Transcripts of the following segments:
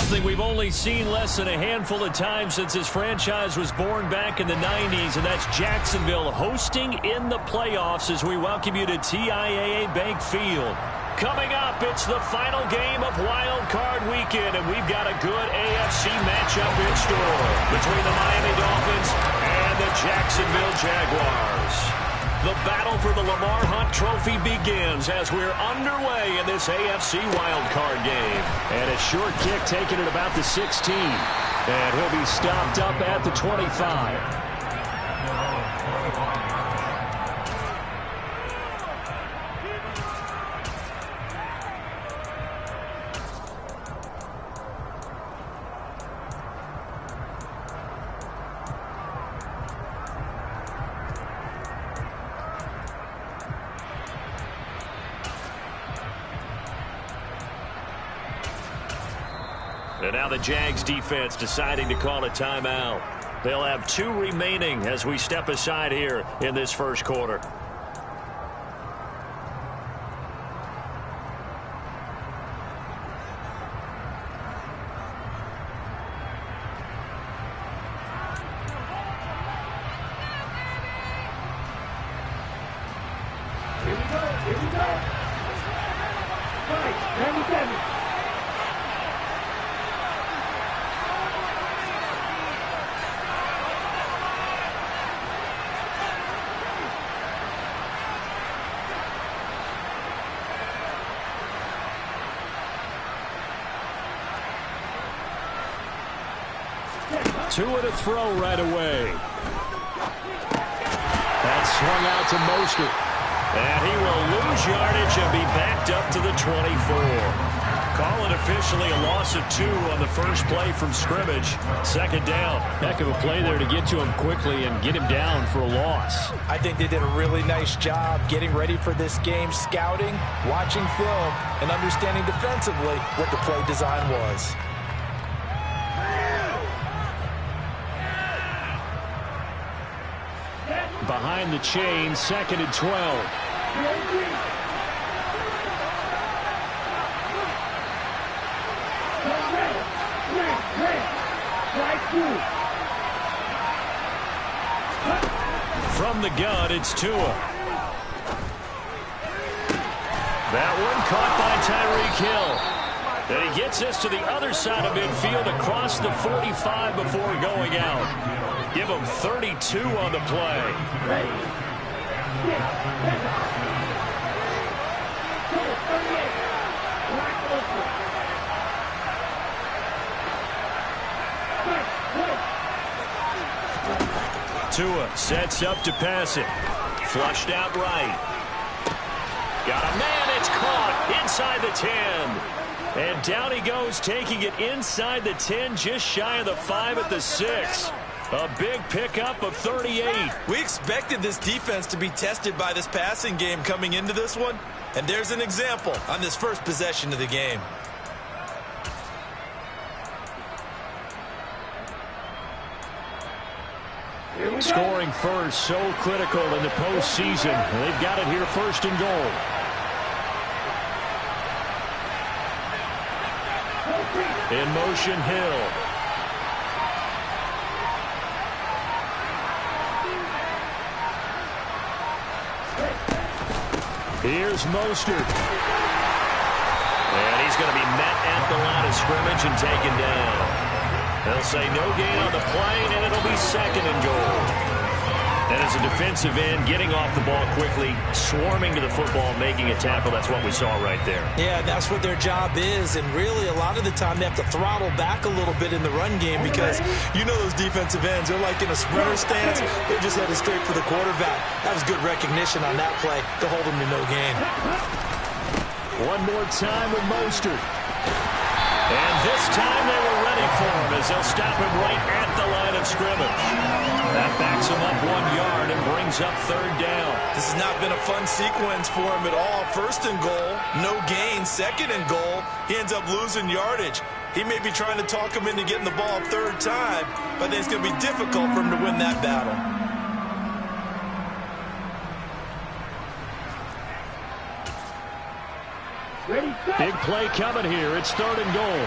something we've only seen less than a handful of times since this franchise was born back in the 90s, and that's Jacksonville hosting in the playoffs as we welcome you to TIAA Bank Field. Coming up, it's the final game of Wild Card Weekend, and we've got a good AFC matchup in store between the Miami Dolphins and the Jacksonville Jaguars. The battle for the Lamar Hunt Trophy begins as we're underway in this AFC wildcard game. And a short kick taken at about the 16. And he'll be stopped up at the 25. And now the Jags defense deciding to call a timeout. They'll have 2 remaining as we step aside here in this first quarter. Here we go. Here we go. Right, 97. Two and a throw right away. That's swung out to Mostert. And he will lose yardage and be backed up to the 24. Call it officially a loss of 2 on the first play from scrimmage. Second down. Heck of a play there to get to him quickly and get him down for a loss. I think they did a really nice job getting ready for this game, scouting, watching film, and understanding defensively what the play design was. Behind the chain, 2nd and 12. From the gun, it's Tua. That one caught by Tyreek Hill. And he gets us to the other side of midfield across the 45 before going out. Give him 32 on the play. Tua sets up to pass it. Flushed out right. Got a man, it's caught inside the 10. And down he goes, taking it inside the 10, just shy of the 5 at the 6. A big pickup of 38. We expected this defense to be tested by this passing game coming into this one. And there's an example on this first possession of the game. Scoring first, so critical in the postseason. They've got it here, 1st and goal. In motion, Hill. Here's Mostert. And he's going to be met at the line of scrimmage and taken down. They'll say no gain on the play, and it'll be 2nd and goal. And as a defensive end, getting off the ball quickly, swarming to the football, making a tackle, that's what we saw right there. Yeah, that's what their job is, and really a lot of the time they have to throttle back a little bit in the run game because you know those defensive ends, they're like in a sprinter stance, they're just headed straight for the quarterback. That was good recognition on that play to hold them to no gain. One more time with Mostert. And this time they were ready for him as they'll stop him right at the line of scrimmage. That backs him up 1 yard and brings up 3rd down. This has not been a fun sequence for him at all. 1st and goal, no gain. 2nd and goal, he ends up losing yardage. He may be trying to talk him into getting the ball a 3rd time, but I think it's going to be difficult for him to win that battle. Big play coming here. It's 3rd and goal.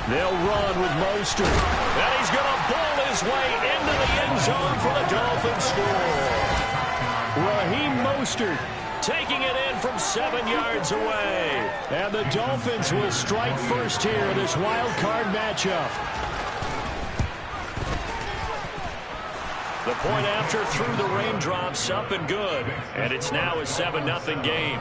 They'll run with Mostert. And he's going to ball his way into the end zone for the Dolphins score. Raheem Mostert taking it in from 7 yards away. And the Dolphins will strike first here in this wild card matchup. The point after through the raindrops, up and good. And it's now a 7-0 game.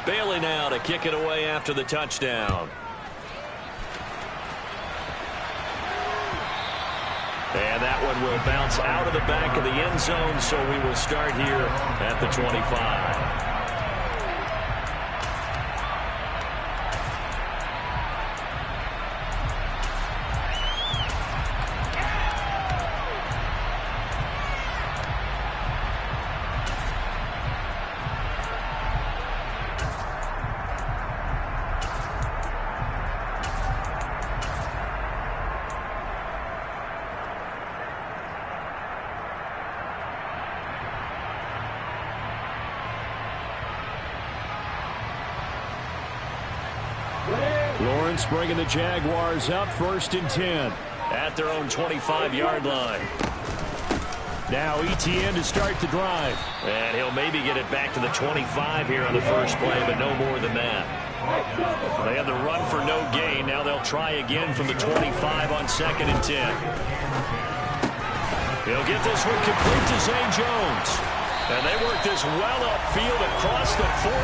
Bailey now to kick it away after the touchdown. And that one will bounce out of the back of the end zone, so we will start here at the 25. Lawrence bringing the Jaguars up 1st and 10 at their own 25-yard line. Now Etienne to start the drive. And he'll maybe get it back to the 25 here on the first play, but no more than that. They had the run for no gain. Now they'll try again from the 25 on 2nd and 10. He'll get this one complete to Zay Jones. And they work this well upfield across the 45.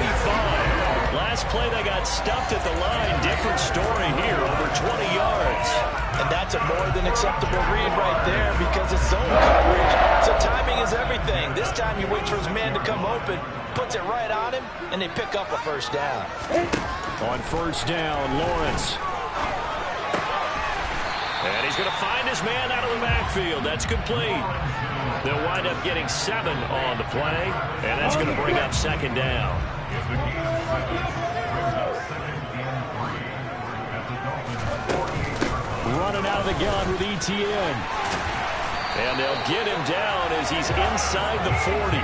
Last play they got stuffed at the line. Different story here, over 20 yards. And that's a more than acceptable read right there because it's zone coverage. So timing is everything. This time he waits for his man to come open, puts it right on him, and they pick up a first down. On first down, Lawrence. And he's going to find his man out of the backfield. That's complete. They'll wind up getting 7 on the play, and that's going to bring up 2nd down. Running out of the gun with Etienne. And they'll get him down as he's inside the 40.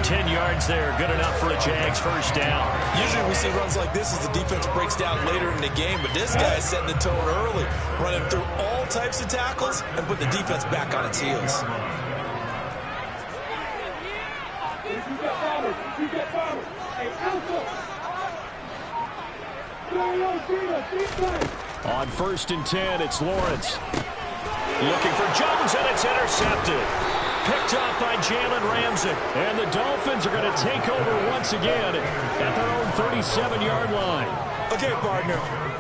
10 yards there, good enough for a Jags first down. Usually we see runs like this as the defense breaks down later in the game, but this guy is setting the tone early, running through all types of tackles and put the defense back on its heels. On 1st and 10, it's Lawrence. Looking for Jones, and it's intercepted. Picked up by Jalen Ramsey. And the Dolphins are going to take over once again at their own 37-yard line. Okay, partner,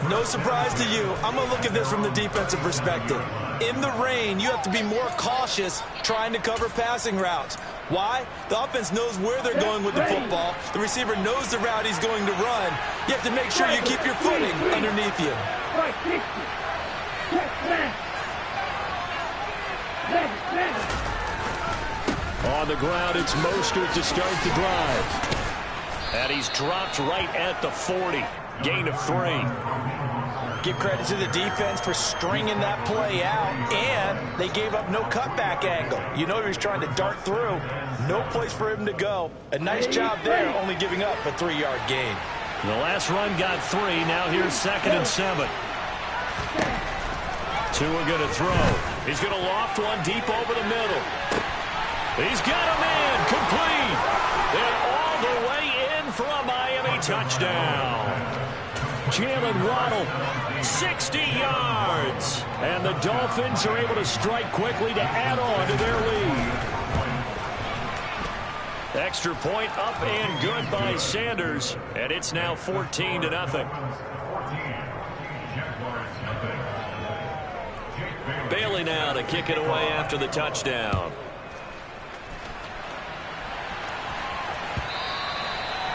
no surprise to you. I'm going to look at this from the defensive perspective. In the rain, you have to be more cautious trying to cover passing routes. Why? The offense knows where they're going with the football. The receiver knows the route he's going to run. You have to make sure you keep your footing underneath you. On the ground, it's Mostert to start the drive. And he's dropped right at the 40. Gain of 3. Give credit to the defense for stringing that play out, and they gave up no cutback angle. You know he was trying to dart through. No place for him to go. A nice job there, only giving up a 3-yard gain. The last run got 3. Now here's 2nd and 7. Tua going to throw. He's going to loft one deep over the middle. He's got a man complete. And all the way in for a Miami touchdown. Jalen Waddle, 60 yards. And the Dolphins are able to strike quickly to add on to their lead. Extra point up and good by Sanders. And it's now 14-0. Bailey now to kick it away after the touchdown.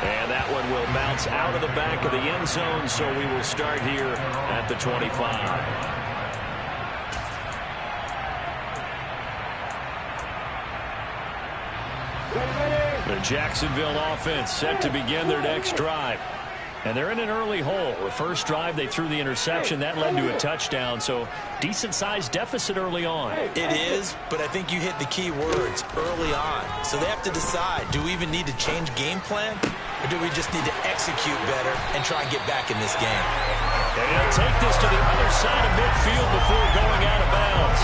And that one will bounce out of the back of the end zone, so we will start here at the 25. The Jacksonville offense set to begin their next drive. And they're in an early hole. The first drive, they threw the interception. That led to a touchdown. So decent-sized deficit early on. It is, but I think you hit the key words, early on. So they have to decide, do we even need to change game plan? Or do we just need to execute better and try and get back in this game? And he'll take this to the other side of midfield before going out of bounds.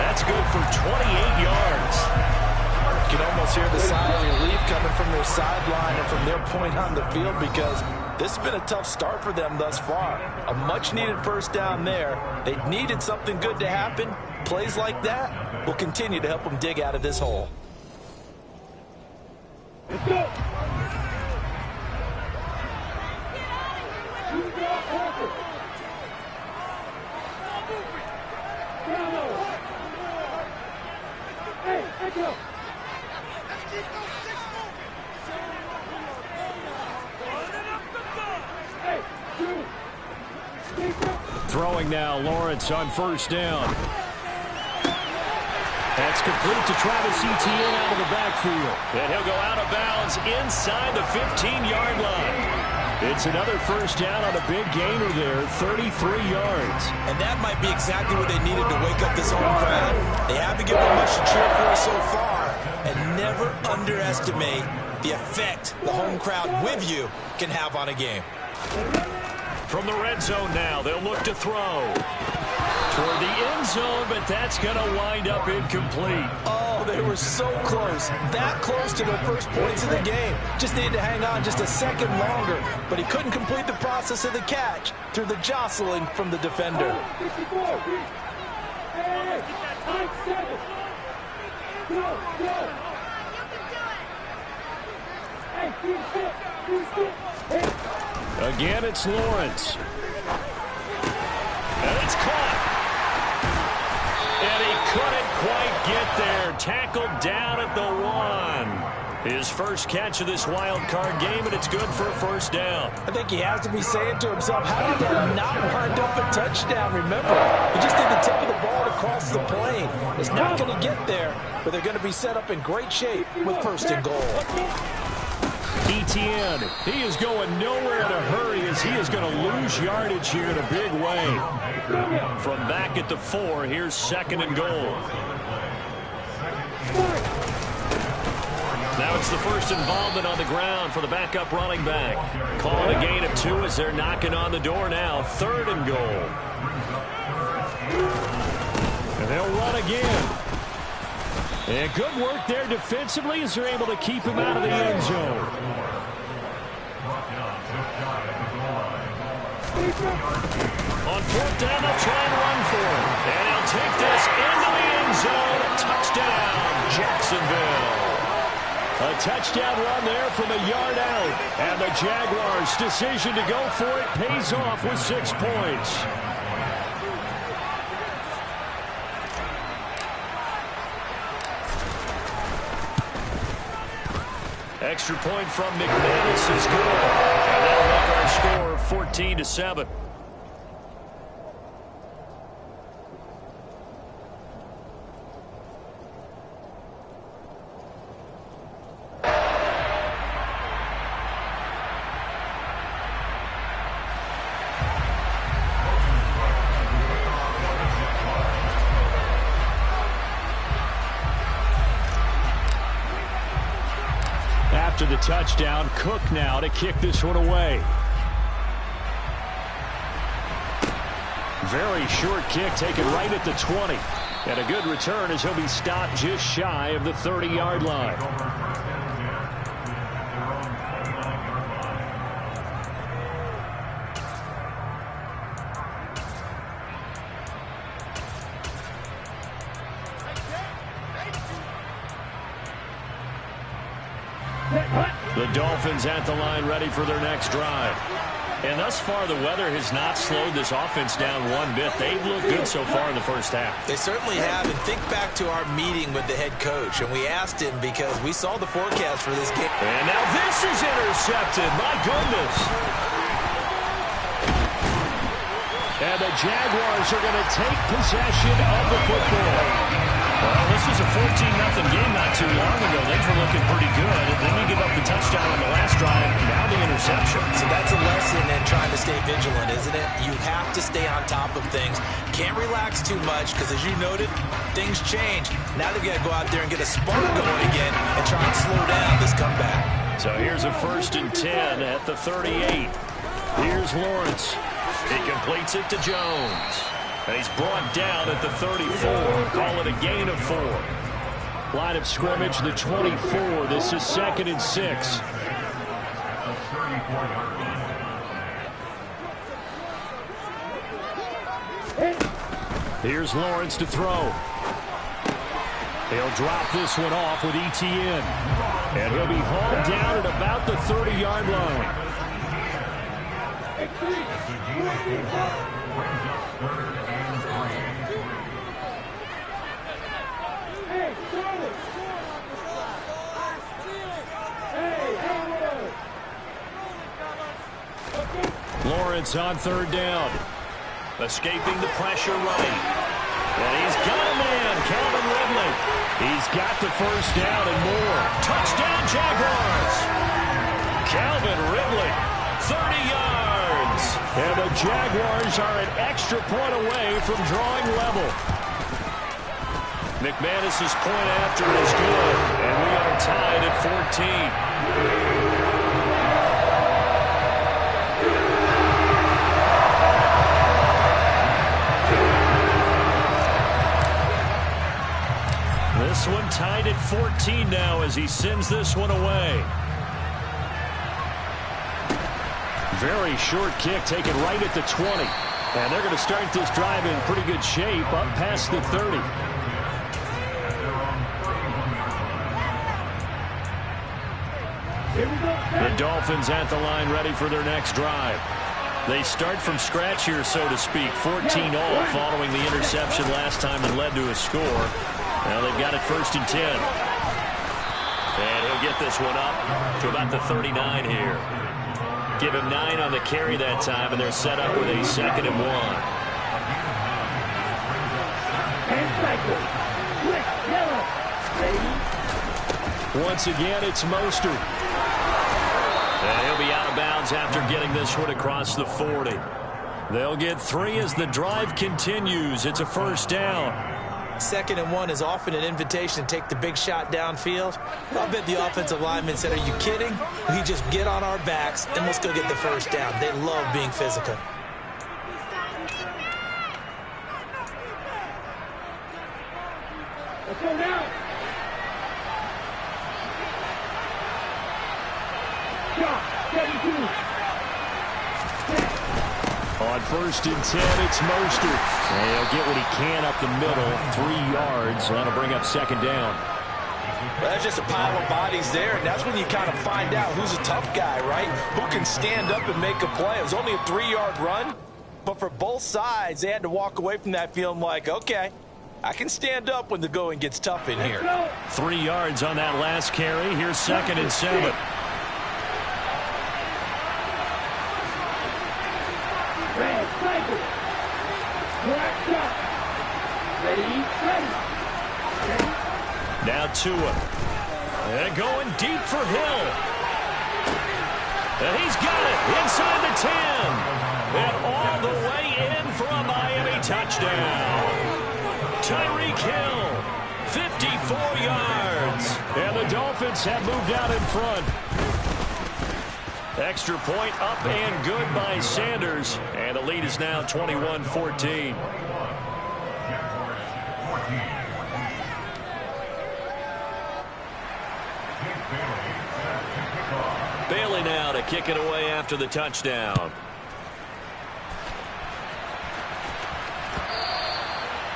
That's good for 28 yards. You can almost hear the sigh of relief coming from their sideline and from their point on the field, because this has been a tough start for them thus far. A much-needed first down there. They needed something good to happen. Plays like that will continue to help them dig out of this hole. Let's go. Hey, let's go. Throwing now, Lawrence on first down. That's complete to Travis Etienne out of the backfield. And he'll go out of bounds inside the 15-yard line. It's another first down on a big gainer there, 33 yards. And that might be exactly what they needed to wake up this home crowd. They haven't given them much to cheer for so far. And never underestimate the effect the home crowd with you can have on a game. From the red zone now, they'll look to throw toward the end zone, but that's going to wind up incomplete. Oh, they were so close. That close to their first points of the game. Just needed to hang on just a second longer, but he couldn't complete the process of the catch through the jostling from the defender. Again, it's Lawrence. And it's caught. And he couldn't quite get there. Tackled down at the 1. His first catch of this wild card game, and it's good for a first down. I think he has to be saying to himself, how did that not wind up a touchdown? Remember, he just did the tip of the ball across the plane. It's not going to get there, but they're going to be set up in great shape with first and goal. Etienne, he is going nowhere in a hurry as he is going to lose yardage here in a big way. From back at the 4, here's second and goal. Now it's the first involvement on the ground for the backup running back. Calling a gain of 2 as they're knocking on the door now. Third and goal. And they'll run again. And good work there defensively as they're able to keep him out of the end zone. On fourth down, they'll try and run for him. And he'll take this into the end zone. Touchdown, Jacksonville. A touchdown run there from a yard out. And the Jaguars' decision to go for it pays off with 6 points. Extra point from McManus is good. And that'll make our score 14-7. After the touchdown, Cook now to kick this one away. Very short kick taken right at the 20. And a good return as he'll be stopped just shy of the 30-yard line. The Dolphins at the line ready for their next drive. And thus far, the weather has not slowed this offense down one bit. They've looked good so far in the first half. They certainly have. And think back to our meeting with the head coach. And we asked him because we saw the forecast for this game. And now this is intercepted. My goodness. And the Jaguars are going to take possession of the football. Well, this was a 14-0 game not too long ago. Things were looking pretty good. And then you give up the touchdown on the last drive. Now the interception. So that's 11 stay vigilant, isn't it? You have to stay on top of things. Can't relax too much because, as you noted, things change. Now they've got to go out there and get a spark going again and try and slow down this comeback. So here's a 1st and 10 at the 38. Here's Lawrence. He completes it to Jones. And he's brought down at the 34. Call it a gain of 4. Line of scrimmage, the 24. This is 2nd and 6. Here's Lawrence to throw. He'll drop this one off with ETN. And he'll be hauled down at about the 30-yard line. Lawrence on 3rd down. Escaping the pressure running. And he's got a man, Calvin Ridley. He's got the 1st down and more. Touchdown, Jaguars. Calvin Ridley, 30 yards. And the Jaguars are an extra point away from drawing level. McManus's point after is good. And we are tied at 14. This one tied at 14 now as he sends this one away. Very short kick taken right at the 20. And they're going to start this drive in pretty good shape up past the 30. The Dolphins at the line ready for their next drive. They start from scratch here, so to speak. 14 all following the interception last time that led to a score. Now they've got it 1st and 10. And he'll get this one up to about the 39 here. Give him 9 on the carry that time, and they're set up with a 2nd and 1. Once again, it's Mostert. And he'll be out of bounds after getting this one across the 40. They'll get 3 as the drive continues. It's a 1st down. 2nd and 1 is often an invitation to take the big shot downfield. I bet the offensive lineman said, are you kidding? We just get on our backs and let's go get the 1st down. They love being physical. Let's go now. Shot, 72. On 1st and 10, it's Mostert. And he'll get what he can up the middle, 3 yards. That'll bring up 2nd down. Well, that's just a pile of bodies there, and that's when you kind of find out who's a tough guy, right? Who can stand up and make a play. It was only a 3-yard run, but for both sides, they had to walk away from that feeling like, okay, I can stand up when the going gets tough in here. 3 yards on that last carry. Here's 2nd and 7. Now Tua. And going deep for Hill. And he's got it inside the 10. And all the way in for a Miami touchdown. Tyreek Hill, 54 yards. And the Dolphins have moved out in front. Extra point up and good by Sanders. And the lead is now 21-14. Bailey now to kick it away after the touchdown.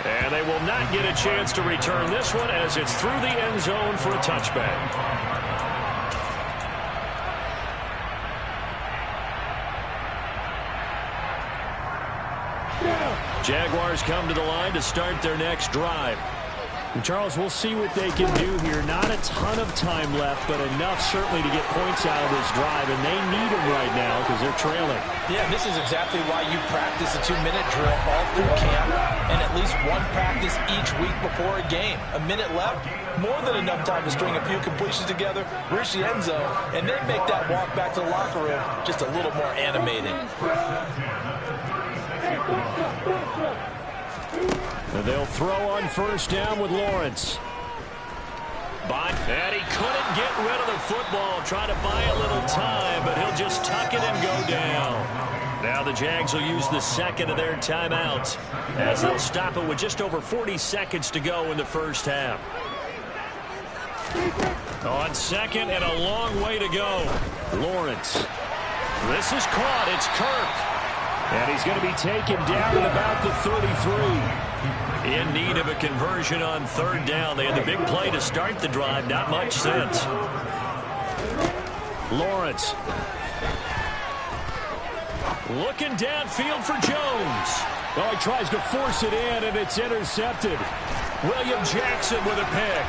And they will not get a chance to return this one as it's through the end zone for a touchback. Jaguars come to the line to start their next drive. And Charles, we'll see what they can do here. Not a ton of time left, but enough certainly to get points out of this drive, and they need them right now because they're trailing. Yeah, this is exactly why you practice a 2-minute drill all through camp and at least one practice each week before a game. A minute left, more than enough time to string a few completions together, reach the end zone, and then make that walk back to the locker room just a little more animated. And they'll throw on first down with Lawrence. And he couldn't get rid of the football. Try to buy a little time, but he'll just tuck it and go down. Now the Jags will use the second of their timeouts as they'll stop it with just over 40 seconds to go in the first half. On second and a long way to go. Lawrence. This is caught. It's Kirk. And he's going to be taken down at about the 33. In need of a conversion on third down. They had the big play to start the drive. Not much since. Lawrence. Looking downfield for Jones. Oh, he tries to force it in, and it's intercepted. William Jackson with a pick.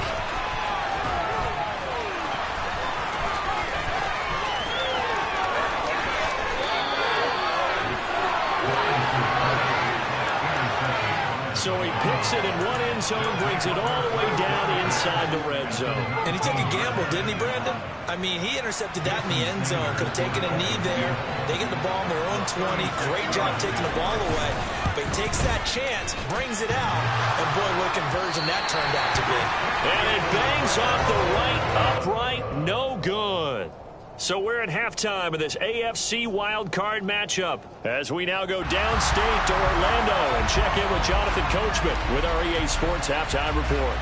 So he picks it in one end zone, brings it all the way down inside the red zone. And he took a gamble, didn't he, Brandon? I mean, he intercepted that in the end zone. Could have taken a knee there. They get the ball in their own 20. Great job taking the ball away. But he takes that chance, brings it out, and boy, what a conversion that turned out to be. And it bangs off the right upright. No good. So we're at halftime of this AFC wildcard matchup as we now go downstate to Orlando and check in with Jonathan Coachman with our EA Sports Halftime Report.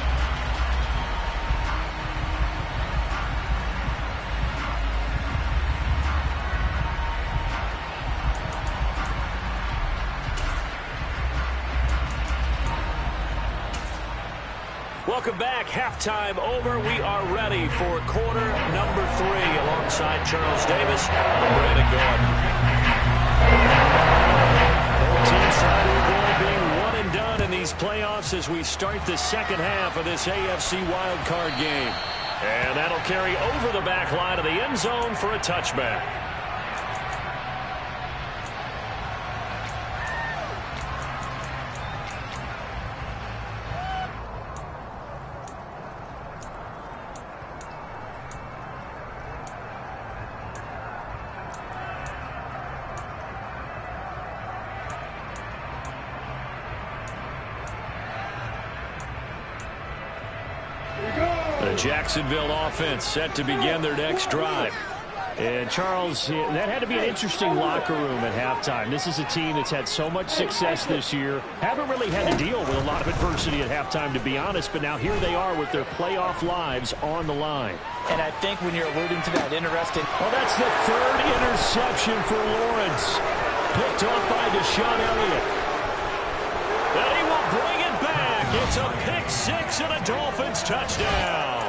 Welcome back. Halftime over. We are ready for quarter number 3 alongside Charles Davis and Brandon Gordon. Both teams trying to avoid being one and done in these playoffs as we start the second half of this AFC wildcard game. And that'll carry over the back line of the end zone for a touchback. The Jacksonville offense set to begin their next drive. And, Charles, that had to be an interesting locker room at halftime. This is a team that's had so much success this year. Haven't really had to deal with a lot of adversity at halftime, to be honest. But now here they are with their playoff lives on the line. And I think when you're alluding to that interesting... Well, that's the third interception for Lawrence. Picked off by Deshaun Elliott. And he will bring it back. It's a pick-6 and a Dolphins touchdown.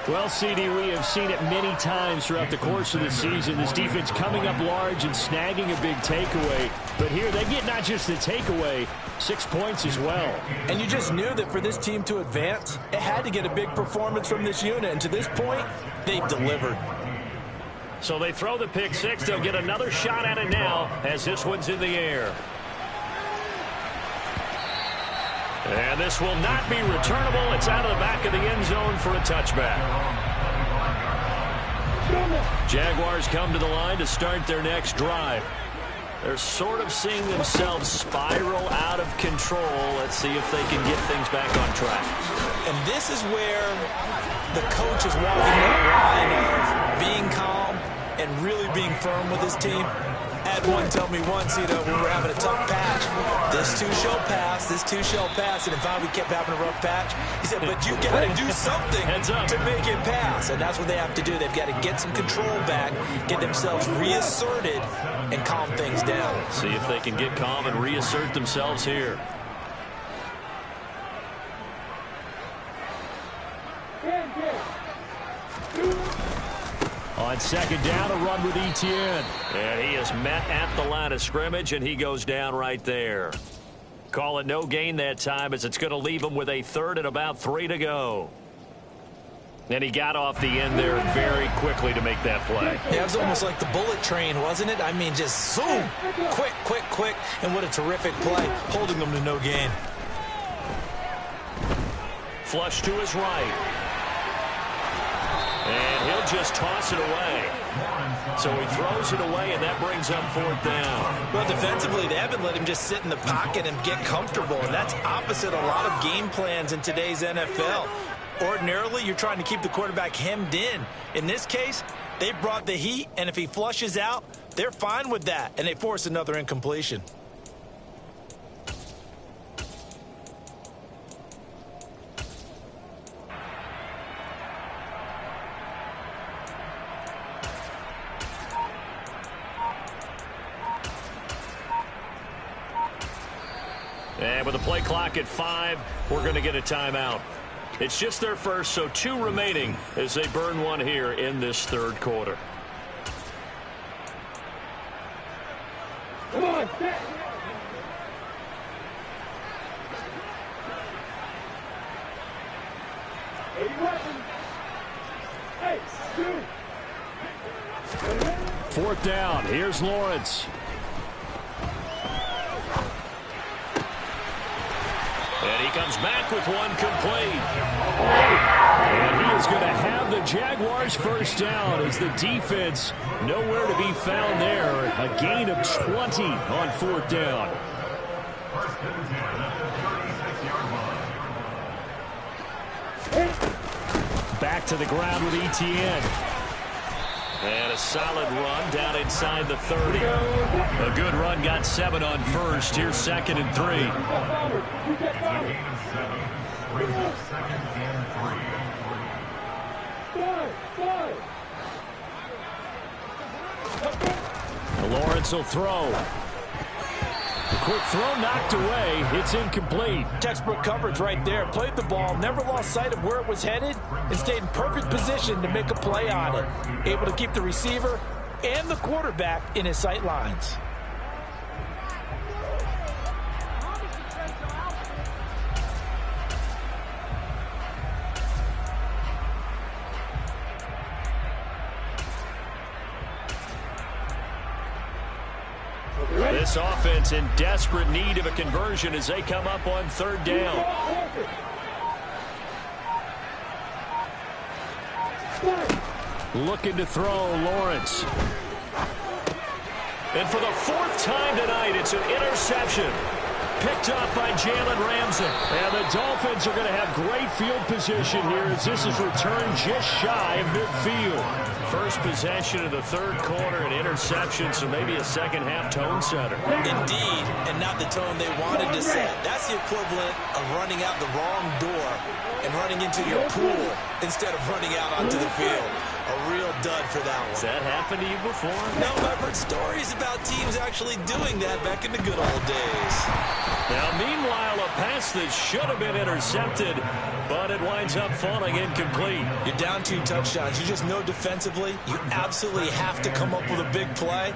Well, CD, we have seen it many times throughout the course of the season. This defense coming up large and snagging a big takeaway. But here they get not just the takeaway, 6 points as well. And you just knew that for this team to advance, it had to get a big performance from this unit. And to this point, they've delivered. So they throw the pick-6. They'll get another shot at it now as this one's in the air. And this will not be returnable. It's out of the back of the end zone for a touchback. Jaguars come to the line to start their next drive. They're sort of seeing themselves spiral out of control. Let's see if they can get things back on track. And this is where the coach is walking that line of being calm and really being firm with his team. Had one tell me once, you know, we were having a tough patch. This too shall pass, this too shall pass. And in fact, we kept having a rough patch. He said, but you got to do something to make it pass. And that's what they have to do. They've got to get some control back, get themselves reasserted, and calm things down. See if they can get calm and reassert themselves here. On second down, a run with Etienne. And he is met at the line of scrimmage, and he goes down right there. Call it no gain that time as it's going to leave him with a third and about 3 to go. And he got off the end there very quickly to make that play. Yeah, it was almost like the bullet train, wasn't it? I mean, just zoom. Quick, quick, quick. And what a terrific play, holding them to no gain. Flush to his right. And he'll just toss it away. So he throws it away, and that brings up 4th down. Well, defensively, they haven't let him just sit in the pocket and get comfortable, and that's opposite a lot of game plans in today's NFL. Ordinarily, you're trying to keep the quarterback hemmed in. In this case, they brought the heat, and if he flushes out, they're fine with that, and they force another incompletion. And with the play clock at 5, we're going to get a timeout. It's just their first, so 2 remaining as they burn one here in this 3rd quarter. Come on, set. Hey, 4th down. Here's Lawrence. And he comes back with one complete. And he is going to have the Jaguars' first down as the defense nowhere to be found there. A gain of 20 on 4th down. Back to the ground with ETN. And a solid run down inside the 30. A good run, got 7 on first. Here's 2nd and 3. Lawrence will throw. The quick throw knocked away. It's incomplete. Textbook coverage right there. Played the ball, never lost sight of where it was headed, and stayed in perfect position to make a play on it. Able to keep the receiver and the quarterback in his sight lines. This offense in desperate need of a conversion as they come up on 3rd down. Looking to throw, Lawrence. And for the 4th time tonight, it's an interception. Picked up by Jalen Ramsey. And the Dolphins are going to have great field position here as this is returned just shy of midfield. First possession of the 3rd quarter, an interception, so maybe a second-half tone setter. Indeed, and not the tone they wanted to set. That's the equivalent of running out the wrong door and running into your pool instead of running out onto the field. A real dud for that one. Has that happened to you before? No, I've heard stories about teams actually doing that back in the good old days. Now, meanwhile, a pass that should have been intercepted, but it winds up falling incomplete. You're down 2 touchdowns. You just know defensively you absolutely have to come up with a big play.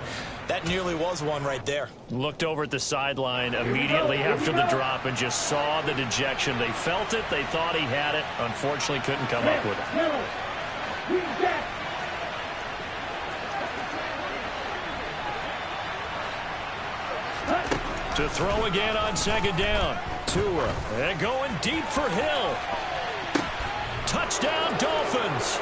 That nearly was one right there. Looked over at the sideline immediately after the drop and just saw the dejection. They felt it. They thought he had it. Unfortunately, couldn't come up with it. To throw again on 2nd down. Tua. And going deep for Hill. Touchdown, Dolphins.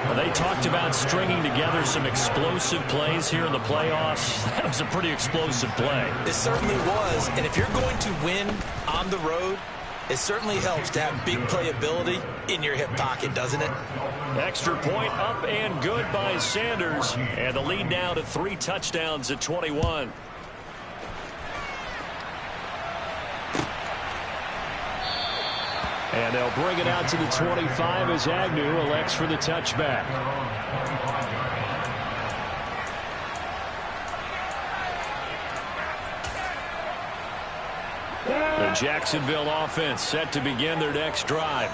Well, they talked about stringing together some explosive plays here in the playoffs. That was a pretty explosive play. It certainly was. And if you're going to win on the road, it certainly helps to have big playability in your hip pocket, doesn't it? Extra point up and good by Sanders. And the lead now to 3 touchdowns at 21. And they'll bring it out to the 25 as Agnew elects for the touchback. The Jacksonville offense set to begin their next drive.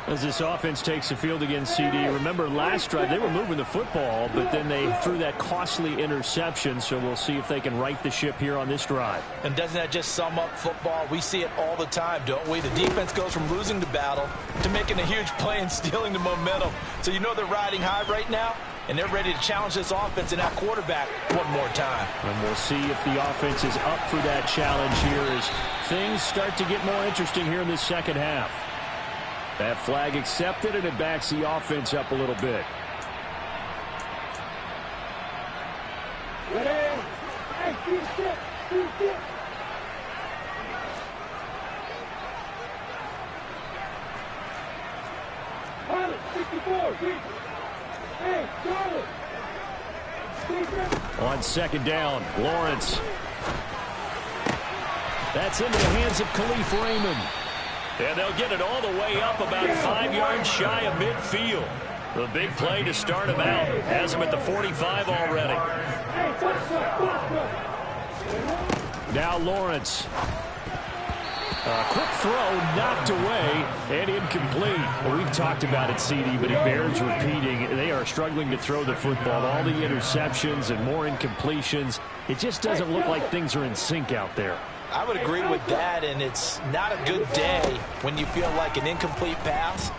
As this offense takes the field against CD, remember last drive they were moving the football, but then they threw that costly interception, so we'll see if they can right the ship here on this drive. And doesn't that just sum up football? We see it all the time, don't we? The defense goes from losing the battle to making a huge play and stealing the momentum. So you know they're riding high right now, and they're ready to challenge this offense and that quarterback one more time. And we'll see if the offense is up for that challenge here as things start to get more interesting here in this second half. That flag accepted, and it backs the offense up a little bit. Ready? Hey, shoot it, shoot it. Pilot, 64, shoot. Hey, Charlie. On second down, Lawrence. That's into the hands of Khalif Raymond. And they'll get it all the way up about 5 yards shy of midfield. The big play to start him out. Has him at the 45 already. Now Lawrence. A quick throw knocked away and incomplete. Well, we've talked about it, CD, but it bears repeating. They are struggling to throw the football. All the interceptions and more incompletions. It just doesn't look like things are in sync out there. I would agree with that, and it's not a good day when you feel like an incomplete pass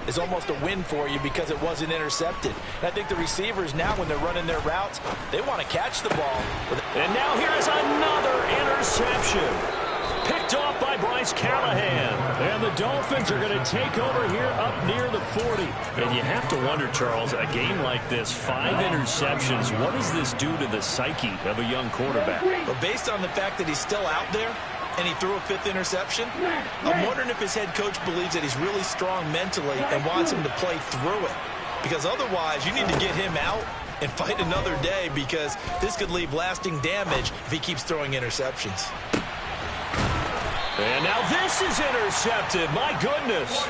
is almost a win for you because it wasn't intercepted. And I think the receivers now, when they're running their routes, they want to catch the ball. And now here's another interception. Picked off by Bryce Callahan. And the Dolphins are going to take over here up near the 40. And you have to wonder, Charles, a game like this, 5 interceptions, what does this do to the psyche of a young quarterback? But based on the fact that he's still out there and he threw a 5th interception, I'm wondering if his head coach believes that he's really strong mentally and wants him to play through it. Because otherwise, you need to get him out and fight another day, because this could leave lasting damage if he keeps throwing interceptions. And now this is intercepted. My goodness.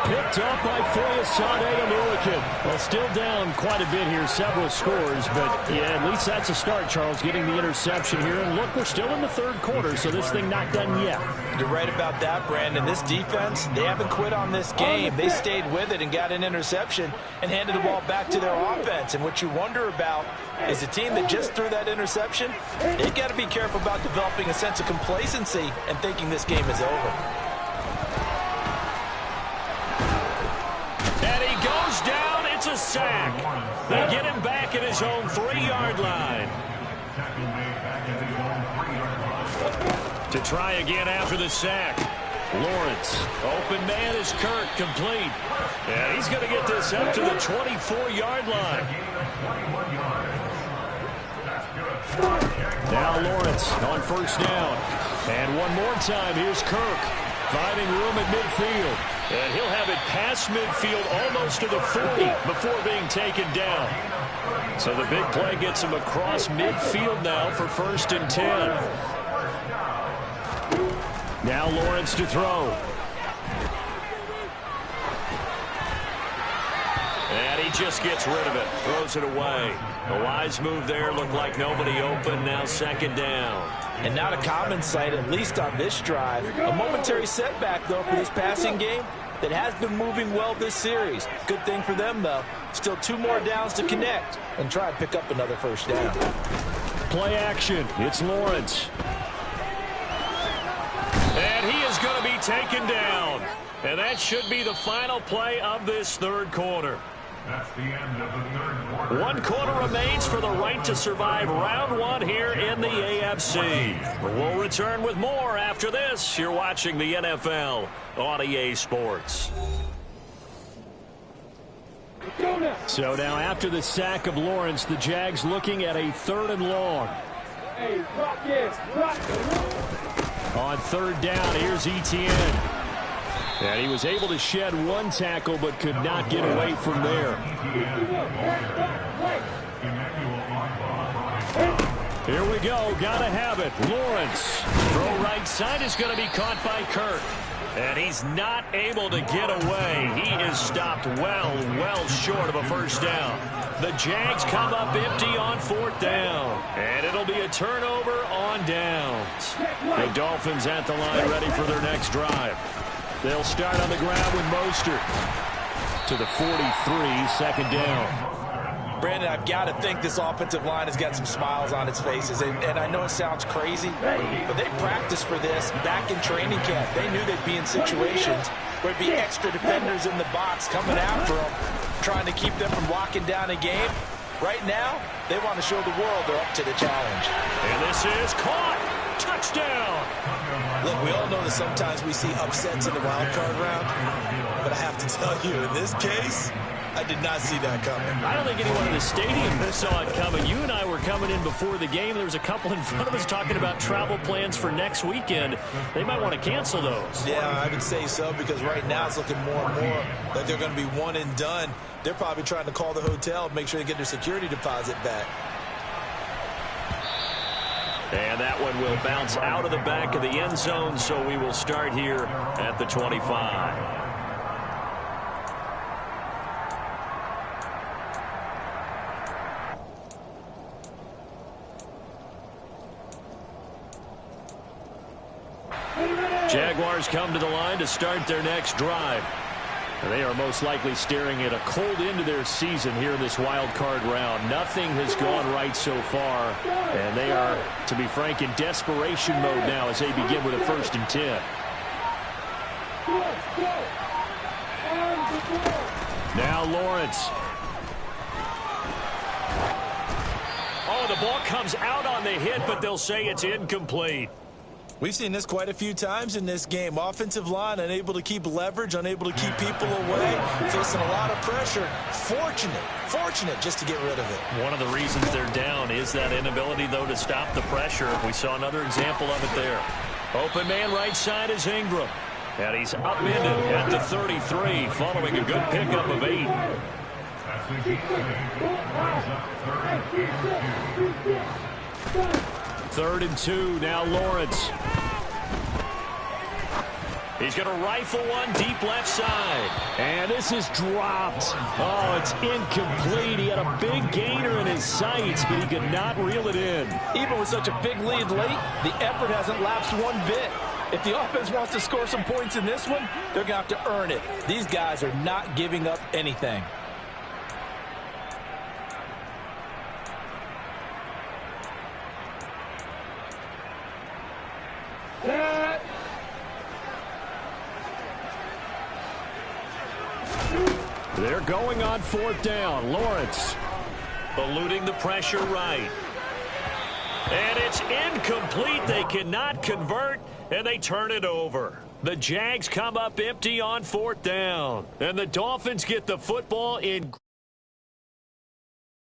Picked up by Foyesade American. Well, still down quite a bit here, several scores, but yeah, at least that's a start, Charles, getting the interception here. And look, we're still in the third quarter, so this thing not done yet. You're right about that, Brandon. This defense, they haven't quit on this game. They stayed with it and got an interception and handed the ball back to their offense. And what you wonder about is the team that just threw that interception, they've got to be careful about developing a sense of complacency and thinking this game is over. Down, it's a sack. They get him back at his own 3-yard line. To try again after the sack. Lawrence, open man is Kirk, complete. And he's going to get this up to the 24-yard line. Now Lawrence on first down. And one more time, here's Kirk. Finding room at midfield. And he'll have it past midfield almost to the 40 before being taken down. So the big play gets him across midfield now for 1st and 10. Now Lawrence to throw. And he just gets rid of it. Throws it away. A wise move there. Looked like nobody open. Now 2nd down. And not a common sight, at least on this drive. A momentary setback, though, for this passing game that has been moving well this series. Good thing for them, though. Still 2 more downs to connect and try and pick up another 1st down. Play action. It's Lawrence. And he is going to be taken down. And that should be the final play of this 3rd quarter. That's the end of the 3rd quarter. 1 quarter remains for the right to survive round 1 here in the AFC. We'll return with more after this. You're watching the NFL on EA Sports. So now after the sack of Lawrence, the Jags looking at a 3rd and long. Hey, rock this, rock. On 3rd down, here's Etienne. And he was able to shed 1 tackle, but could not get away from there. Here we go. Gotta have it. Lawrence. Throw right side is going to be caught by Kirk. And he's not able to get away. He is stopped well short of a 1st down. The Jags come up empty on 4th down. And it'll be a turnover on downs. The Dolphins at the line ready for their next drive. They'll start on the ground with Mostert. To the 43, second down. Brandon, I've got to think this offensive line has got some smiles on its faces. And I know it sounds crazy, but they practiced for this back in training camp. They knew they'd be in situations where there'd be extra defenders in the box coming after them, trying to keep them from locking down a game. Right now, they want to show the world they're up to the challenge. And this is caught. Touchdown. Look, we all know that sometimes we see upsets in the wild card round, but I have to tell you, in this case, I did not see that coming. I don't think anyone in the stadium saw it coming. You and I were coming in before the game. There was a couple in front of us talking about travel plans for next weekend. They might want to cancel those. Yeah, I would say so, because right now it's looking more and more like they're going to be one and done. They're probably trying to call the hotel, make sure they get their security deposit back. And that one will bounce out of the back of the end zone, so we will start here at the 25. Jaguars come to the line to start their next drive. They are most likely staring at a cold end to their season here in this wild card round. Nothing has gone right so far, and they are, to be frank, in desperation mode now as they begin with a 1st and 10. Now Lawrence. Oh, the ball comes out on the hit, but they'll say it's incomplete. We've seen this quite a few times in this game. Offensive line unable to keep leverage, unable to keep people away, facing a lot of pressure. Fortunate just to get rid of it. One of the reasons they're down is that inability, though, to stop the pressure. We saw another example of it there. Open man right side is Ingram. And he's upended at the 33 following a good pickup of 8. 3rd and 2, now Lawrence. He's going to rifle one deep left side. And this is dropped. Oh, it's incomplete. He had a big gainer in his sights, but he could not reel it in. Even with such a big lead late, the effort hasn't lapsed one bit. If the offense wants to score some points in this one, they're going to have to earn it. These guys are not giving up anything. They're going on 4th down. Lawrence eluding the pressure right. And it's incomplete. They cannot convert, and they turn it over. The Jags come up empty on 4th down. And the Dolphins get the football in